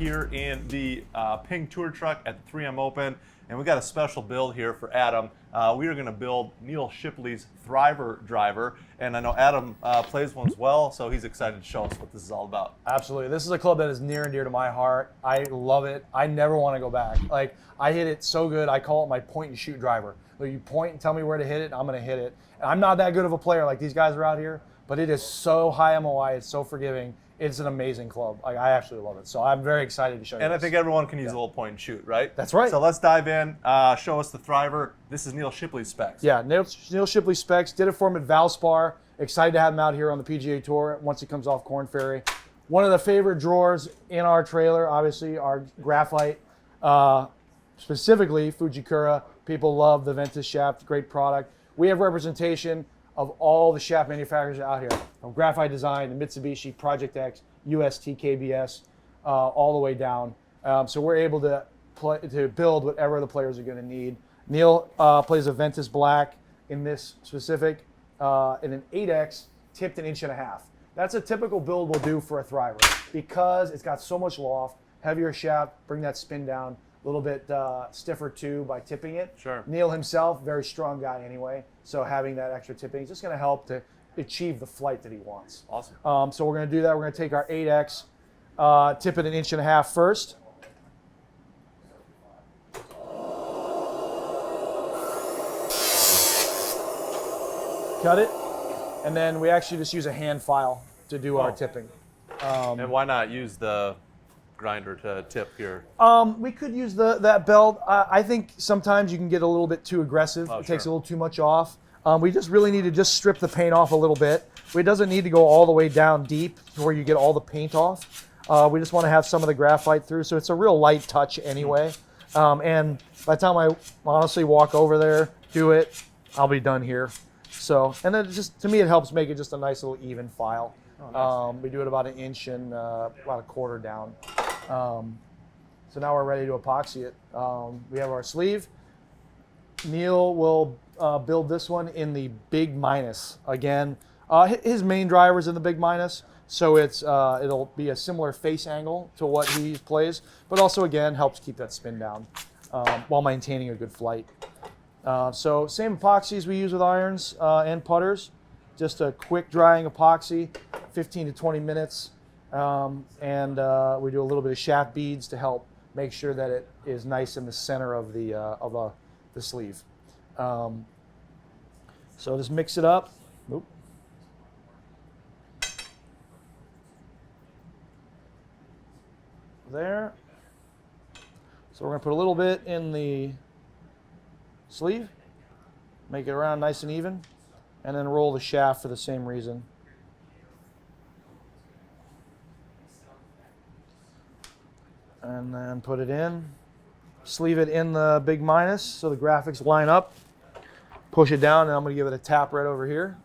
here in the PING Tour Truck at the 3M Open, and we got a special build here for Adam. We are going to build Neal Shipley'S Thriver driver, and I know Adam plays one as well, so he's excited to show us what this is all about. Absolutely. This is a club that is near and dear to my heart. I love it. I never want to go back. Like, I hit it so good, I call it my point and shoot driver. So you point and tell me where to hit it, and I'm going to hit it. And I'm not that good of a player like these guys are out here, but it is so high MOI, it's so forgiving. It's an amazing club. I absolutely love it. So I'm very excited to show you And this. I think everyone can use a little point and shoot, right? That's right. So let's dive in, show us the Thriver. This is Neal Shipley'S specs. Yeah, Neal Shipley'S specs. Did it for him at Valspar. Excited to have him out here on the PGA Tour once he comes off Corn Ferry. One of the favorite drawers in our trailer, obviously, our graphite, specifically Fujikura. People love the Ventus shaft, great product. We have representation of all the shaft manufacturers out here, from Graphite Design to Mitsubishi, Project X, UST, KBS, all the way down. So we're able to build whatever the players are going to need. Neal plays a Ventus Black in this specific, in an 8X tipped 1.5 inches. That's a typical build we'll do for a Thriver because it's got so much loft, heavier shaft, bring that spin down, a little bit stiffer too by tipping it. Sure. Neal himself, very strong guy anyway, so having that extra tipping is just going to help to achieve the flight that he wants. Awesome. So we're going to do that. We're going to take our 8X, tip it 1.5 inches first. Cut it, and then we actually just use a hand file to do our tipping. And why not use the grinder to tip here? We could use that belt. I think sometimes you can get a little bit too aggressive. It takes a little too much off. We just really need to just strip the paint off a little bit. It doesn't need to go all the way down deep to where you get all the paint off. We just want to have some of the graphite through, so it's a real light touch anyway. And by the time I honestly walk over there, do it, I'll be done here. So, and then just to me, it helps make it just a nice little even file. Oh, nice. We do it about 1 inch and about 1/4 down. So now we're ready to epoxy it. We have our sleeve. Neal will build this one in the big minus. Again, his main driver's in the big minus, so it'll be a similar face angle to what he plays, but also again helps keep that spin down while maintaining a good flight. So same epoxies we use with irons and putters, just a quick drying epoxy, 15 to 20 minutes, and we do a little bit of shaft beads to help make sure that it is nice in the center of the sleeve. So just mix it up. Oop. There. So we're going to put a little bit in the sleeve, make it around nice and even, and then roll the shaft for the same reason. And then put it in, sleeve it in the big minus so the graphics line up, push it down, and I'm going to give it a tap right over here.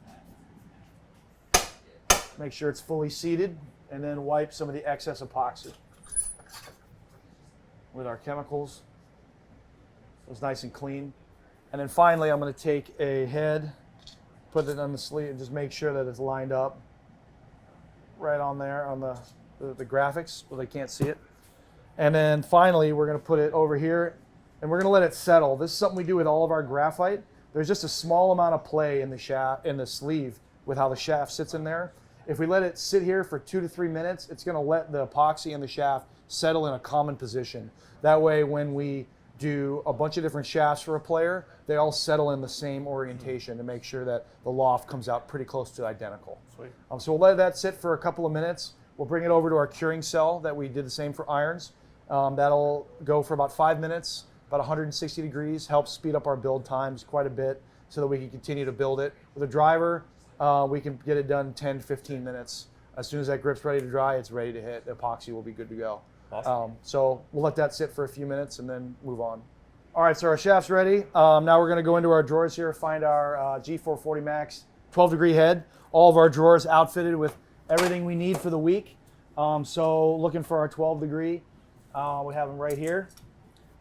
Make sure it's fully seated, and then wipe some of the excess epoxy with our chemicals. So it's nice and clean. And then finally, I'm going to take a head, put it on the sleeve, and just make sure that it's lined up right on there on the graphics so they can't see it. And then finally, we're going to put it over here, and we're going to let it settle. This is something we do with all of our graphite. There's just a small amount of play in the shaft, in the sleeve, with how the shaft sits in there. If we let it sit here for 2 to 3 minutes, it's going to let the epoxy and the shaft settle in a common position. That way, when we do a bunch of different shafts for a player, they all settle in the same orientation to make sure that the loft comes out pretty close to identical. Sweet. So we'll let that sit for a couple of minutes. We'll bring it over to our curing cell that we did the same for irons. That'll go for about 5 minutes, about 160 degrees, helps speed up our build times quite a bit so that we can continue to build it. With a driver, we can get it done 10 to 15 minutes. As soon as that grip's ready to dry, it's ready to hit. The epoxy will be good to go. Awesome. So we'll let that sit for a few minutes and then move on. All right, so our shaft's ready. Now we're going to go into our drawers here, find our G440 Max 12-degree head. All of our drawers outfitted with everything we need for the week. So looking for our 12-degree. We have them right here.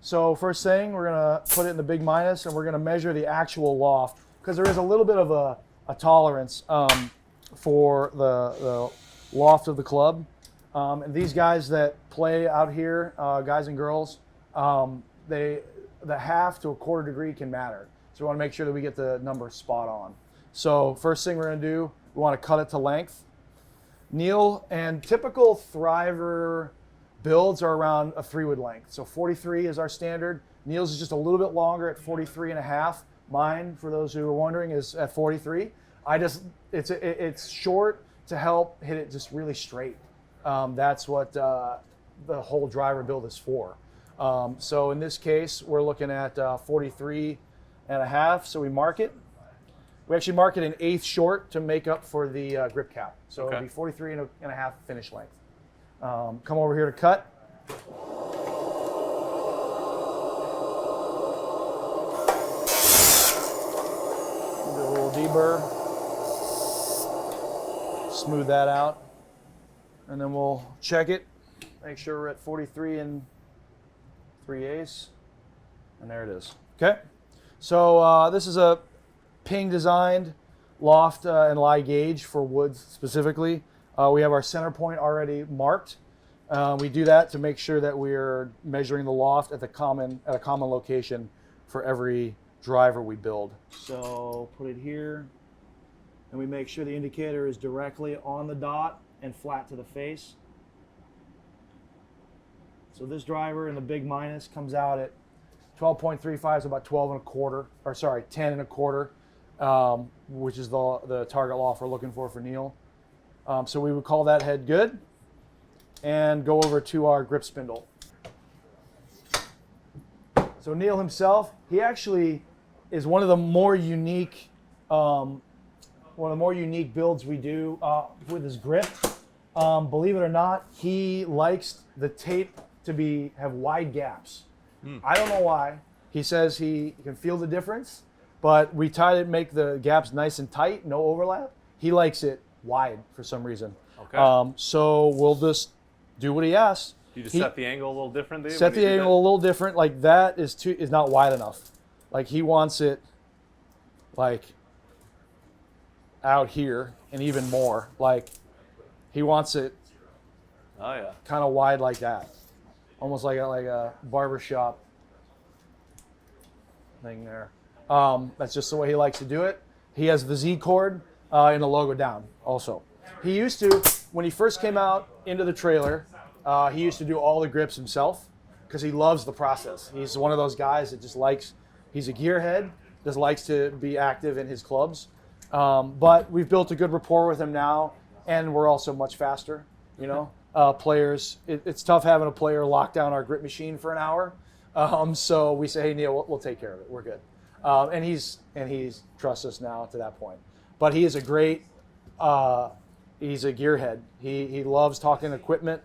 So first thing, we're going to put it in the big minus, and we're going to measure the actual loft because there is a little bit of a tolerance for the loft of the club. And these guys that play out here, guys and girls, the half to a quarter degree can matter. So we want to make sure that we get the number spot on. So first thing we're going to do, we want to cut it to length. Neal and typical Thriver builds are around a 3-wood length. So 43 is our standard. Neal's is just a little bit longer at 43 and a half. Mine, for those who are wondering, is at 43. It's short to help hit it just really straight. That's what the whole driver build is for. So in this case, we're looking at 43 and a half. So we mark it. We actually mark it an eighth short to make up for the grip cap. So it'll be 43 and a half finish length. Come over here to cut. Do a little deburr. Smooth that out. And then we'll check it. Make sure we're at 43 and 3/8. And there it is. Okay. So this is a PING designed loft and lie gauge for woods specifically. We have our center point already marked. We do that to make sure that we're measuring the loft at a common location for every driver we build. So put it here, and we make sure the indicator is directly on the dot and flat to the face. So this driver in the big minus comes out at 12.35, so about 12 and a quarter, or sorry, 10 and a quarter, which is the target loft we're looking for Neal. So we would call that head good and go over to our grip spindle. So Neal himself, he actually is one of the more unique builds we do with his grip. Believe it or not, he likes the tape to have wide gaps. I don't know why. He says he can feel the difference, but we try to make the gaps nice and tight, no overlap. He likes it wide for some reason. Okay. So we'll just do what he asks. You just set the angle a little different, do you? Set the angle a little different. Like that is not wide enough. Like he wants it like out here and even more. Like he wants it kind of wide like that. Almost like a barbershop thing there. That's just the way he likes to do it. He has the Z cord and the logo down also. He used to, when he first came out into the trailer, he used to do all the grips himself because he loves the process. He's one of those guys that just likes, he's a gearhead, just likes to be active in his clubs. But we've built a good rapport with him now, and we're also much faster, you know. Players, it's tough having a player lock down our grip machine for an hour. So we say, hey, Neal, we'll take care of it. We're good. And he's trusts us now to that point. But he is a great, he's a gearhead. He loves talking equipment.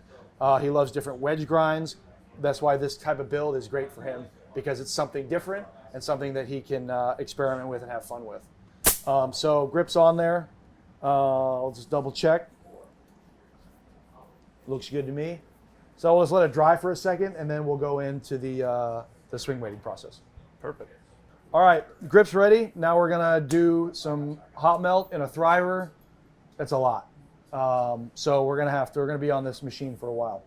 He loves different wedge grinds. That's why this type of build is great for him, because it's something different and something that he can experiment with and have fun with. So grips on there. I'll just double check. Looks good to me. So we'll just let it dry for a second, and then we'll go into the swing weighting process. Perfect. All right, grip's ready. Now we're gonna do some hot melt in a Thriver. That's a lot. So we're gonna be on this machine for a while.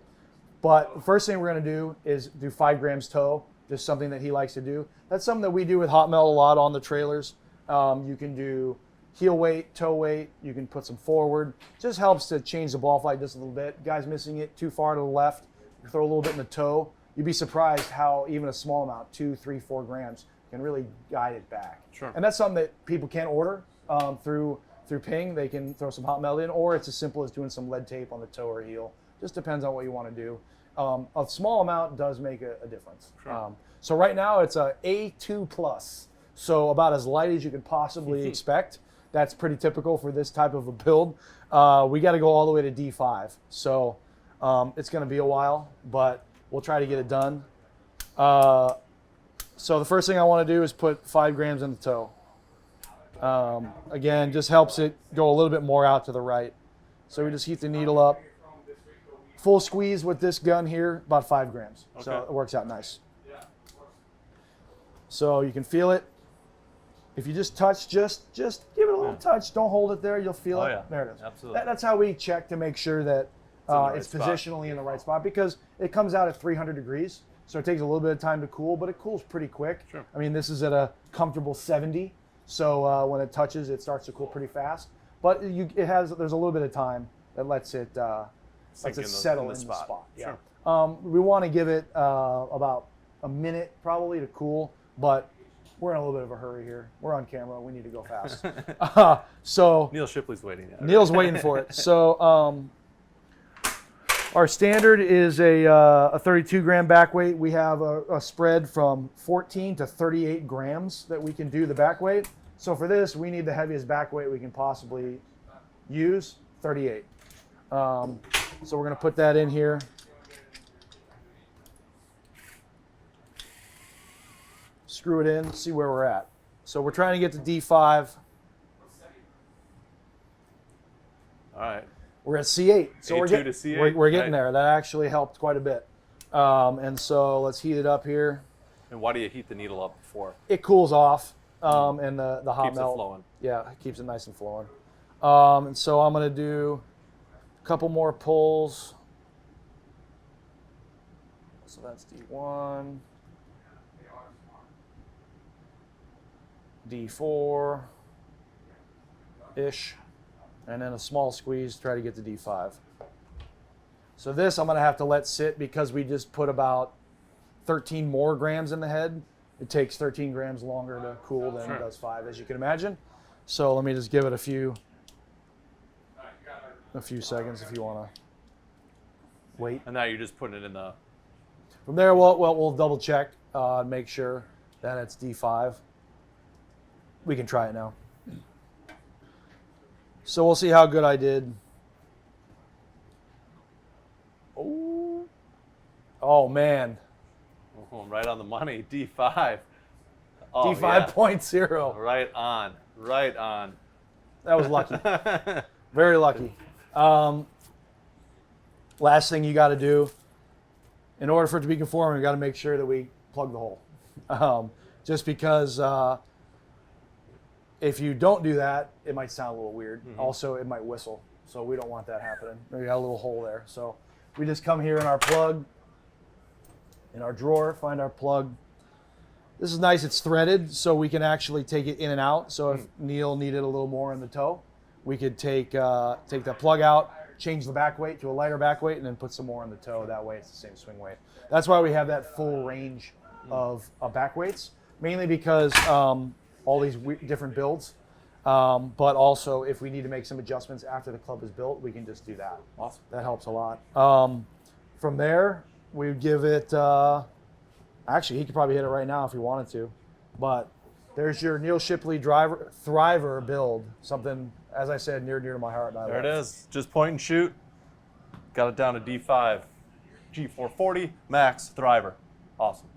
But the first thing we're gonna do is do 5 grams toe, just something that he likes to do. That's something that we do with hot melt a lot on the trailers. You can do heel weight, toe weight, you can put some forward. Just helps to change the ball flight just a little bit. Guys missing it too far to the left, you throw a little bit in the toe. You'd be surprised how even a small amount, 2, 3, 4 grams, can really guide it back. Sure. And that's something that people can order through PING. They can throw some hot melt in, or it's as simple as doing some lead tape on the toe or heel. Just depends on what you want to do. A small amount does make a difference. Sure. So right now it's a A2+, so about as light as you could possibly expect. That's pretty typical for this type of a build. We got to go all the way to D5. So it's going to be a while, but we'll try to get it done. So the first thing I want to do is put 5 grams in the toe. Again, just helps it go a little bit more out to the right. So we just heat the needle up. Full squeeze with this gun here, about 5 grams. Okay. So it works out nice. So you can feel it. If you just touch, just give it a little touch. Don't hold it there. You'll feel it. Yeah. There it is. Absolutely. That's how we check to make sure that it's positionally in the right spot because it comes out at 300 degrees. So it takes a little bit of time to cool, but it cools pretty quick. Sure. I mean, this is at a comfortable 70. So when it touches, it starts to cool pretty fast. But there's a little bit of time that lets it settle in the spot. Yeah. Sure. We want to give it about a minute probably to cool, but we're in a little bit of a hurry here. We're on camera. We need to go fast. So Neal Shipley's waiting. Neal's waiting for it. So our standard is a 32 gram back weight. We have a spread from 14 to 38 grams that we can do the back weight. So for this, we need the heaviest back weight we can possibly use, 38. So we're going to put that in here. Screw it in, see where we're at. So we're trying to get to D5. All right. We're at C8. So A2 to C8. We're getting there. That actually helped quite a bit. And so let's heat it up here. And why do you heat the needle up before? It cools off, and the hot Keeps melt. it flowing. Yeah, it keeps it nice and flowing. And so I'm going to do a couple more pulls. So that's D1. D4-ish, and then a small squeeze, try to get to D5. So this I'm going to have to let sit because we just put about 13 more grams in the head. It takes 13 grams longer to cool than it does 5, as you can imagine. So let me just give it a few seconds if you want to wait. And now you're just putting it in the... From there, we'll double check and make sure that it's D5. We can try it now. So we'll see how good I did. Oh man. Oh, right on the money, D5. Oh, D5.0. yeah. Right on, right on. That was lucky. Very lucky. Last thing you got to do, in order for it to be conforming, we got to make sure that we plug the hole. Just because if you don't do that, it might sound a little weird. Mm-hmm. Also, it might whistle. So we don't want that happening. We got a little hole there. So we just come here in our plug, in our drawer, find our plug. This is nice. It's threaded, so we can actually take it in and out. So if Neal needed a little more in the toe, we could take that plug out, change the back weight to a lighter back weight, and then put some more in the toe. That way it's the same swing weight. That's why we have that full range of back weights, mainly because all these different builds, but also if we need to make some adjustments after the club is built, we can just do that. Awesome. That helps a lot. From there, we would give it, actually he could probably hit it right now if he wanted to, but there's your Neal Shipley Thriver build, something, as I said, near to my heart. There it is, just point and shoot. Got it down to D5, G440 Max Thriver. Awesome.